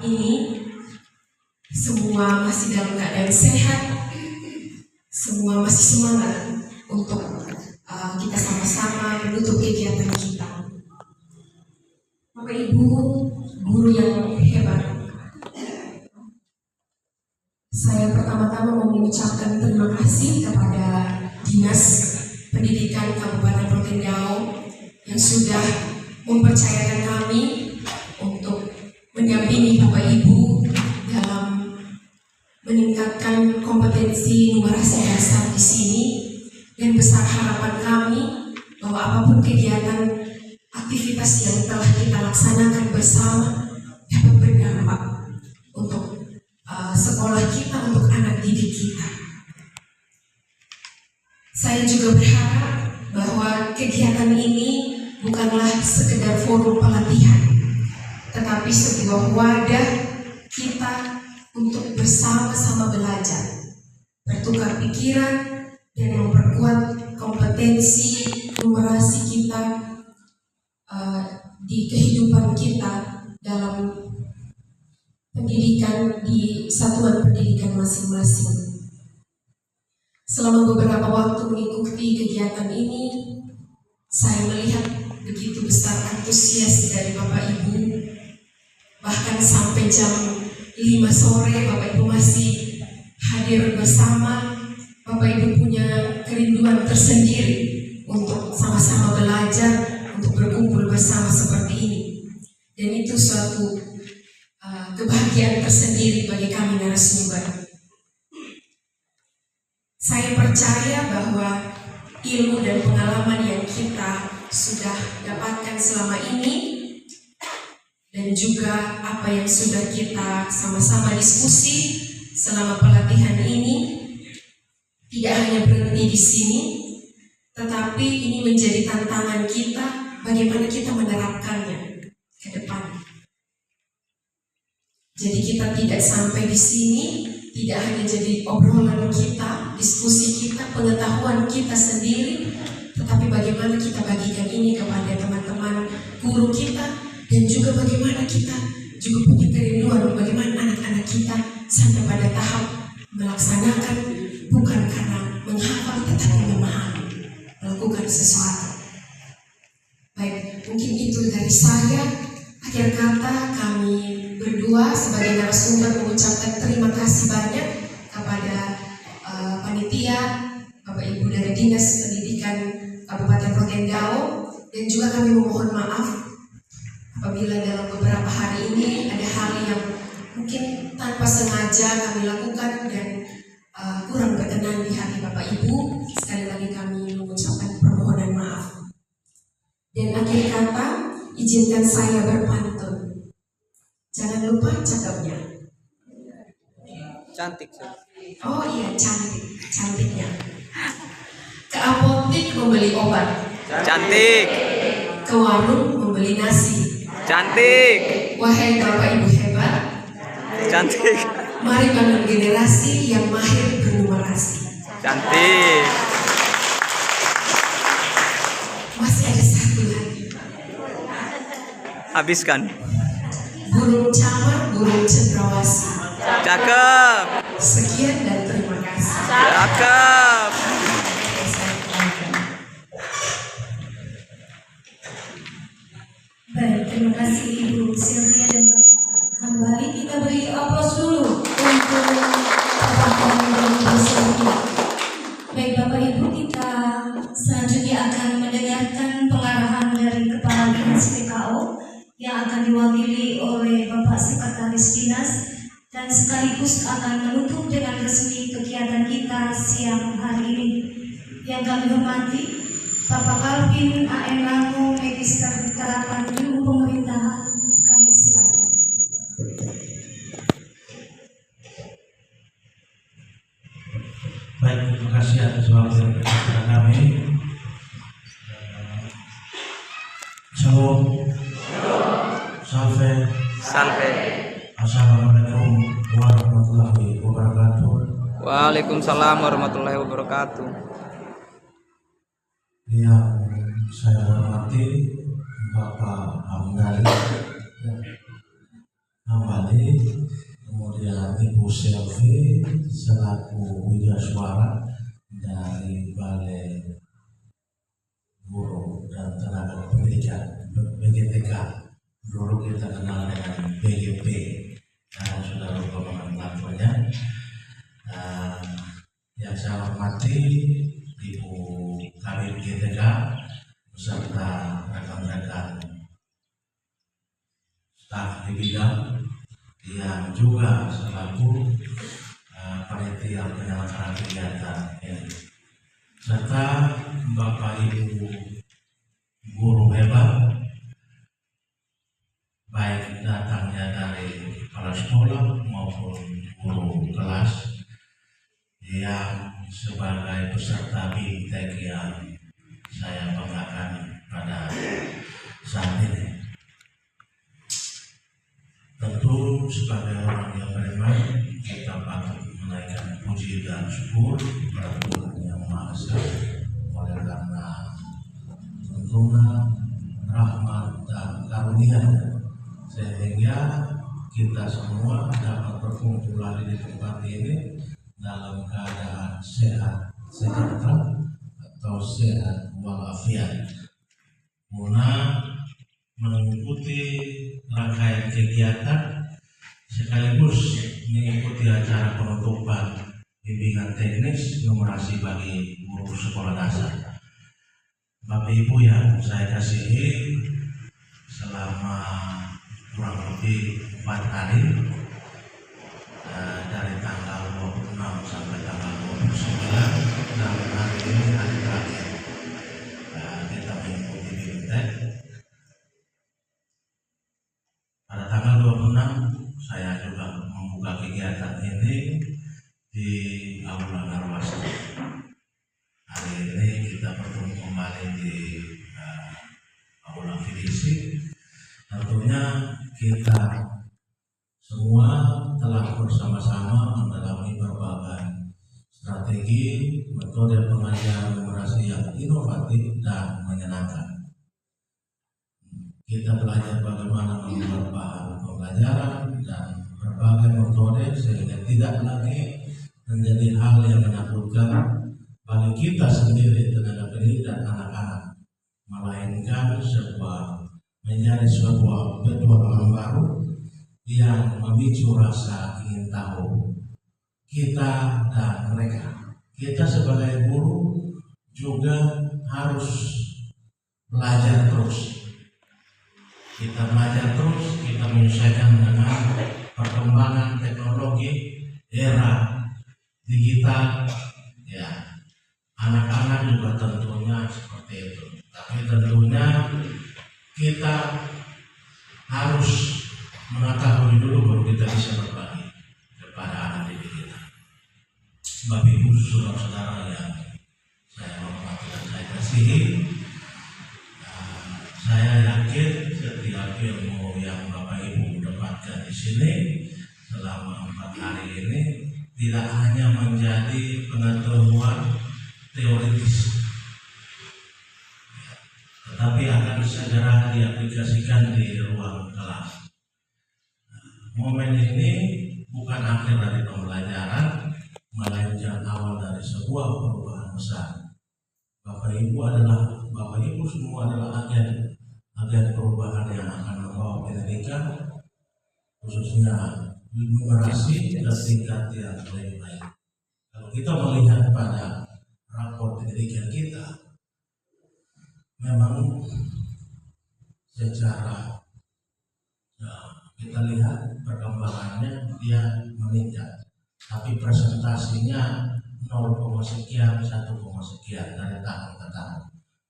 ini semua masih dalam keadaan sehat, semua masih semangat untuk kita sama-sama menutup kegiatan kita. Bapak Ibu, guru yang hebat, saya pertama-tama mau mengucapkan terima kasih kepada Dinas Pendidikan Kabupaten Rotendao yang sudah mempercayakan kami untuk mendampingi Bapak Ibu dalam meningkatkan kompetensi numerasi dasar di sini, dan besar harapan kami bahwa apapun kegiatan aktivitas yang telah kita laksanakan bersama dapat berdampak untuk sekolah kita, untuk anak didik kita. Saya juga berharap bahwa kegiatan ini bukanlah sekedar forum pelatihan, tetapi sebuah wadah kita untuk bersama-sama belajar, bertukar pikiran, dan memperkuat kompetensi numerasi kita di kehidupan kita dalam pendidikan di satuan pendidikan masing-masing. Selama beberapa waktu mengikuti kegiatan ini, saya melihat begitu besar antusias dari Bapak Ibu. Bahkan sampai jam 5 sore Bapak Ibu masih hadir bersama. Bapak Ibu punya kerinduan tersendiri untuk sama-sama belajar, untuk berkumpul bersama seperti ini. Dan itu suatu kebahagiaan tersendiri bagi kami narasumber. Saya percaya bahwa ilmu dan pengalaman yang kita sudah dapatkan selama ini, dan juga apa yang sudah kita sama-sama diskusi selama pelatihan ini, tidak hanya berhenti di sini, tetapi ini menjadi tantangan kita bagaimana kita menerapkannya ke depan. Jadi kita tidak sampai di sini, tidak hanya jadi obrolan kita, diskusi kita, pengetahuan kita sendiri, tetapi bagaimana kita bagikan ini kepada teman-teman guru kita, dan juga bagaimana kita juga punya kerinduan bagaimana anak-anak kita sampai pada tahap melaksanakan, bukan karena menghafal tetapi memahami, melakukan sesuatu. Baik, mungkin itu dari saya. Akhir kata, kami berdua sebagai narasumber mengucapkan terima kasih banyak kepada panitia, Bapak Ibu dari Dinas Pendidikan Kabupaten Rotendao, dan juga kami memohon maaf apabila dalam beberapa hari ini ada hal yang mungkin tanpa sengaja kami lakukan dan kurang berkenan di hati Bapak Ibu. Sekali lagi kami mengucapkan permohonan maaf. Dan akhir kata, izinkan saya berpantun. Jangan lupa cakapnya. Cantik sih. Oh iya, cantiknya. Ke apotek membeli obat. Cantik. Ke warung membeli nasi. Cantik. Wahai Bapak Ibu hebat, Cantik. mari bangun generasi yang mahir bernumerasi. Cantik. Masih ada satu lagi. Habiskan. Burung camar, burung cendrawasih. Cakep. Sekian dan terima kasih. Cakep. Baik, terima kasih Ibu Sylvia dan Bapak Hambali. Kita beri aplaus dulu untuk Bapak Hambali dan Ibu Sylvia. Baik Bapak Ibu, kita selanjutnya akan mendengarkan pengarahan dari Kepala Dinas PKO yang akan diwakili oleh Bapak Sekretaris Dinas, dan sekaligus akan menutup dengan resmi kegiatan kita siang hari ini. Yang kami hormati Bapak Calvin A.M. Lango, Magister Terapan Ilmu Pemerintahan, kami silakan. Baik, terima kasih atas waktu kepada kami. Shalom. Salve. Assalamualaikum warahmatullahi wabarakatuh. Waalaikumsalam warahmatullahi wabarakatuh. Yang saya hormati Bapak Hambali, Hambali, kemudian Ibu Selvi selaku widyaswara dari Balai Guru dan Tenaga Pendidikan BGTK, dulu kita kenal dengan BGP, dan sudah lupa mengenalnya. Yang saya hormati Ibu Kabid GTK beserta rekan-rekan staf di bidang yang juga selaku panitia penyelenggara kegiatan ini, serta Bapak Ibu guru hebat, baik datangnya dari kepala sekolah maupun guru kelas yang sebagai peserta BIMTEK yang saya banggakan pada saat ini. Tentu sebagai orang yang beriman, kita patut menaikkan puji dan syukur kepada Tuhan Yang Maha Esa, oleh karena tentunya rahmat dan karunia sehingga kita semua dapat berkumpul lagi di tempat ini dalam keadaan sehat sejahtera atau sehat walafiat, guna mengikuti rangkaian kegiatan sekaligus mengikuti acara penutupan bimbingan teknis numerasi bagi guru sekolah dasar. Bapak Ibu yang saya kasihi, selama kurang lebih 4 hari dari tanggal 26 sampai tanggal 29 dan hari ini hari terakhir kita mengikuti BIMTEK. Pada tanggal 26 saya juga membuka kegiatan ini di Aula Narwasa. Hari ini kita bertemu kembali di Aula Fidisi. Tentunya kita semua telah bersama-sama mendalami berbagai strategi metode pengajaran numerasi yang inovatif dan menyenangkan. Kita belajar bagaimana membuat bahan pembelajaran dan berbagai metode sehingga tidak lagi menjadi hal yang menakutkan bagi kita sendiri tenaga pendidik dan anak-anak, melainkan menjadi sebuah petualangan baru yang memicu rasa ingin tahu kita dan mereka. Kita sebagai guru juga harus belajar terus. Kita belajar terus, kita menyesuaikan dengan perkembangan teknologi era digital. Ya, anak-anak juga tentunya seperti itu. Tapi tentunya kita harus mengetahui dulu baru kita bisa berbagi kepada anak didik kita. Bapak Ibu saudara-saudara yang saya hormati dan saya kasihi, saya yakin setiap ilmu yang Bapak Ibu dapatkan di sini selama 4 hari ini tidak hanya menjadi pengetahuan teoritis, tetapi akan segera diaplikasikan di ruang kelas. Momen ini bukan akhir dari pembelajaran, melainkan awal dari sebuah perubahan besar. Bapak Ibu semua adalah agen perubahan yang akan membawa pendidikan, khususnya numerasi ke tingkat yang lebih baik. Kalau kita melihat pada rapor pendidikan kita, memang secara kita lihat perkembangannya dia meningkat, tapi presentasinya 0, sekian, 1, sekian dari tahun ke tahun.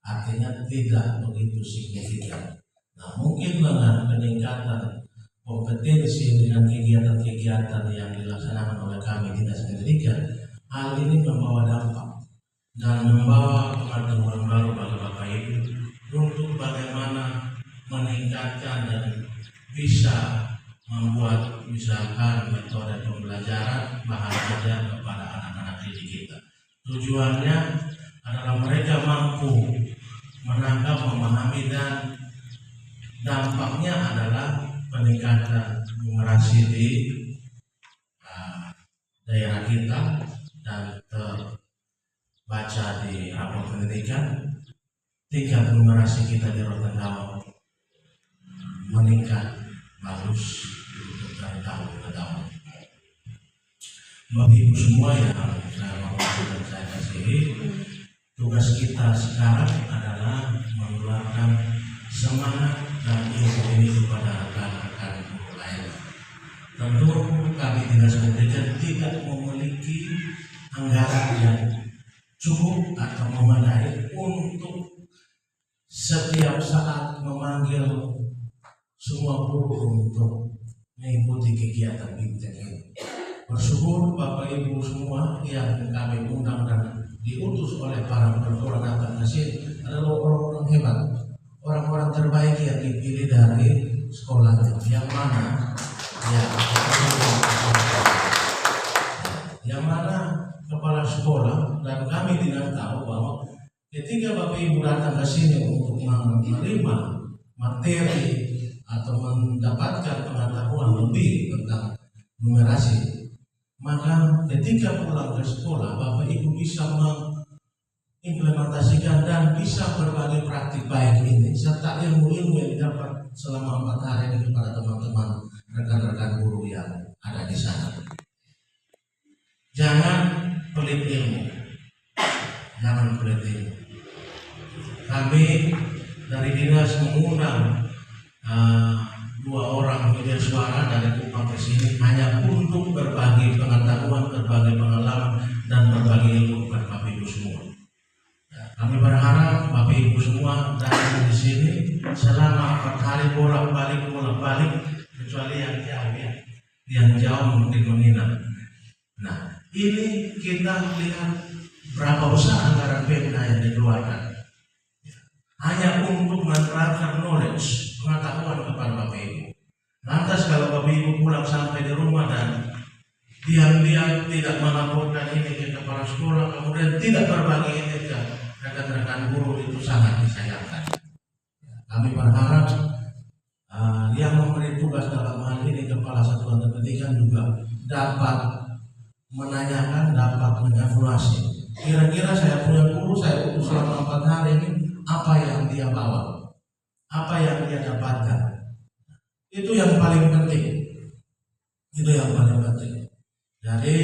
Artinya tidak begitu signifikan. Nah, mungkin dengan peningkatan kompetensi dengan kegiatan-kegiatan yang dilaksanakan oleh kami dinas pendidikan, hal ini membawa dampak dan membawa pengetahuan baru bagi Bapak Ibu untuk bagaimana meningkatkan dan bisa membuat misalkan metode pembelajaran bahan ajar kepada anak-anak didik kita. Tujuannya adalah mereka mampu menangkap, memahami, dan dampaknya adalah peningkatan numerasi di daerah kita dan terbaca di rapor pendidikan, tingkat numerasi kita di Rotendao meningkat bagus dari tahun ke tahun. Bapak Ibu semua yang saya hormati dan saya kasihi, tugas kita sekarang adalah mengeluarkan semangat dan ilmu ini kepada rekan-rekan guru lain. Tentu kami dinas pendidikan tidak memiliki anggaran yang cukup atau memadai untuk setiap saat memanggil semua guru untuk mengikuti kegiatan BIMTEK ini. Bersyukur Bapak Ibu semua yang kami undang dan diutus oleh para mentor datang ke sini adalah orang-orang hebat, orang-orang terbaik yang dipilih dari sekolah yang mana kepala sekolah dan kami tidak tahu bahwa ketika Bapak Ibu datang ke sini untuk menerima materi atau mendapatkan pengetahuan lebih tentang numerasi, maka ketika pulang ke sekolah Bapak Ibu bisa mengimplementasikan dan bisa berbagi praktik baik ini serta ilmu-ilmu yang didapat selama 4 hari ini kepada teman-teman rekan-rekan guru yang ada di sana. Jangan pelit ilmu, jangan pelit ilmu. Kami dari dinas mengundang 2 orang media suara dari Kupang ke sini hanya untuk berbagi pengetahuan, berbagi pengalaman, dan berbagi ilmu kepada Bapak Ibu semua. Kami berharap Bapak Ibu semua datang di sini selama 4 hari bolak-balik, kecuali yang jauh ya, yang jauh mungkin menginap. Nah, ini kita lihat berapa besar anggaran Pemda yang dikeluarkan hanya untuk menerapkan knowledge, pengetahuan kepada Bapak Ibu. Lantas kalau Bapak Ibu pulang sampai di rumah dan diam-diam tidak melaporkan ini ke kepala sekolah, kemudian tidak berbagi ini ke rekan-rekan guru, itu sangat disayangkan. Kami berharap yang memberi tugas dalam hal ini kepala satuan pendidikan juga dapat menanyakan, dapat mengevaluasi. Kira-kira saya punya guru, saya utus selama 4 hari ini, apa yang dia bawa, apa yang dia dapatkan. Itu yang paling penting. Itu yang paling penting. Jadi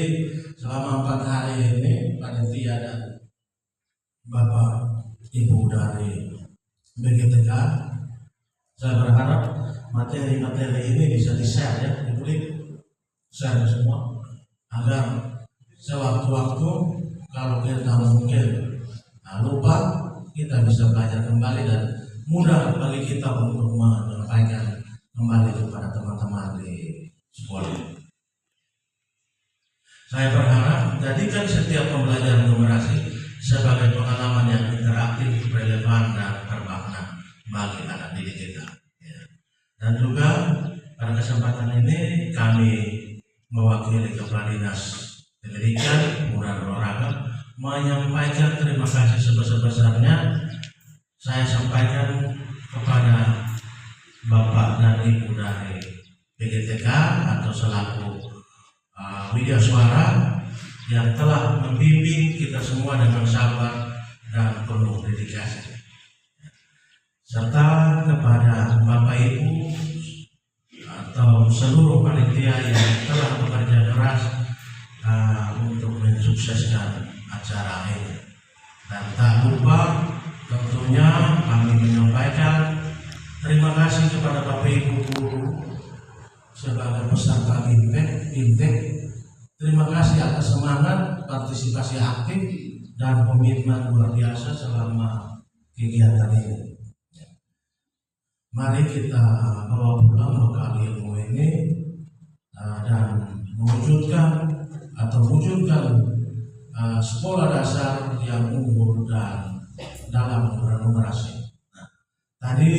selama 4 hari ini panitia dan Bapak Ibu dari BGTK, saya berharap materi-materi ini bisa di-share ya, share semua agar sewaktu-waktu kalau kita mungkin lupa, kita bisa belajar kembali dan mudah bagi kita untuk menyampaikan kembali kepada teman-teman di sekolah. Saya berharap jadikan setiap pembelajaran numerasi sebagai pengalaman yang interaktif, relevan, dan bermakna bagi anak didik kita. Dan juga pada kesempatan ini kami mewakili Kepala Dinas Pendidikan, Pemuda dan Olahraga menyampaikan terima kasih sebesar-besarnya. Saya sampaikan kepada Bapak dan Ibu dari BGTK atau selaku media suara yang telah membimbing kita semua dengan sabar dan penuh dedikasi, serta kepada Bapak Ibu atau seluruh panitia yang telah bekerja keras untuk mensukseskan acara ini. Dan tak lupa tentunya kami menyampaikan terima kasih kepada Bapak Ibu guru sebagai peserta BIMTEK. Terima kasih atas semangat, partisipasi aktif, dan komitmen luar biasa selama kegiatan ini. Mari kita bawa pulang bekal ilmu ini dan mewujudkan sekolah dasar yang unggul dan dalam bernumerasi. Tadi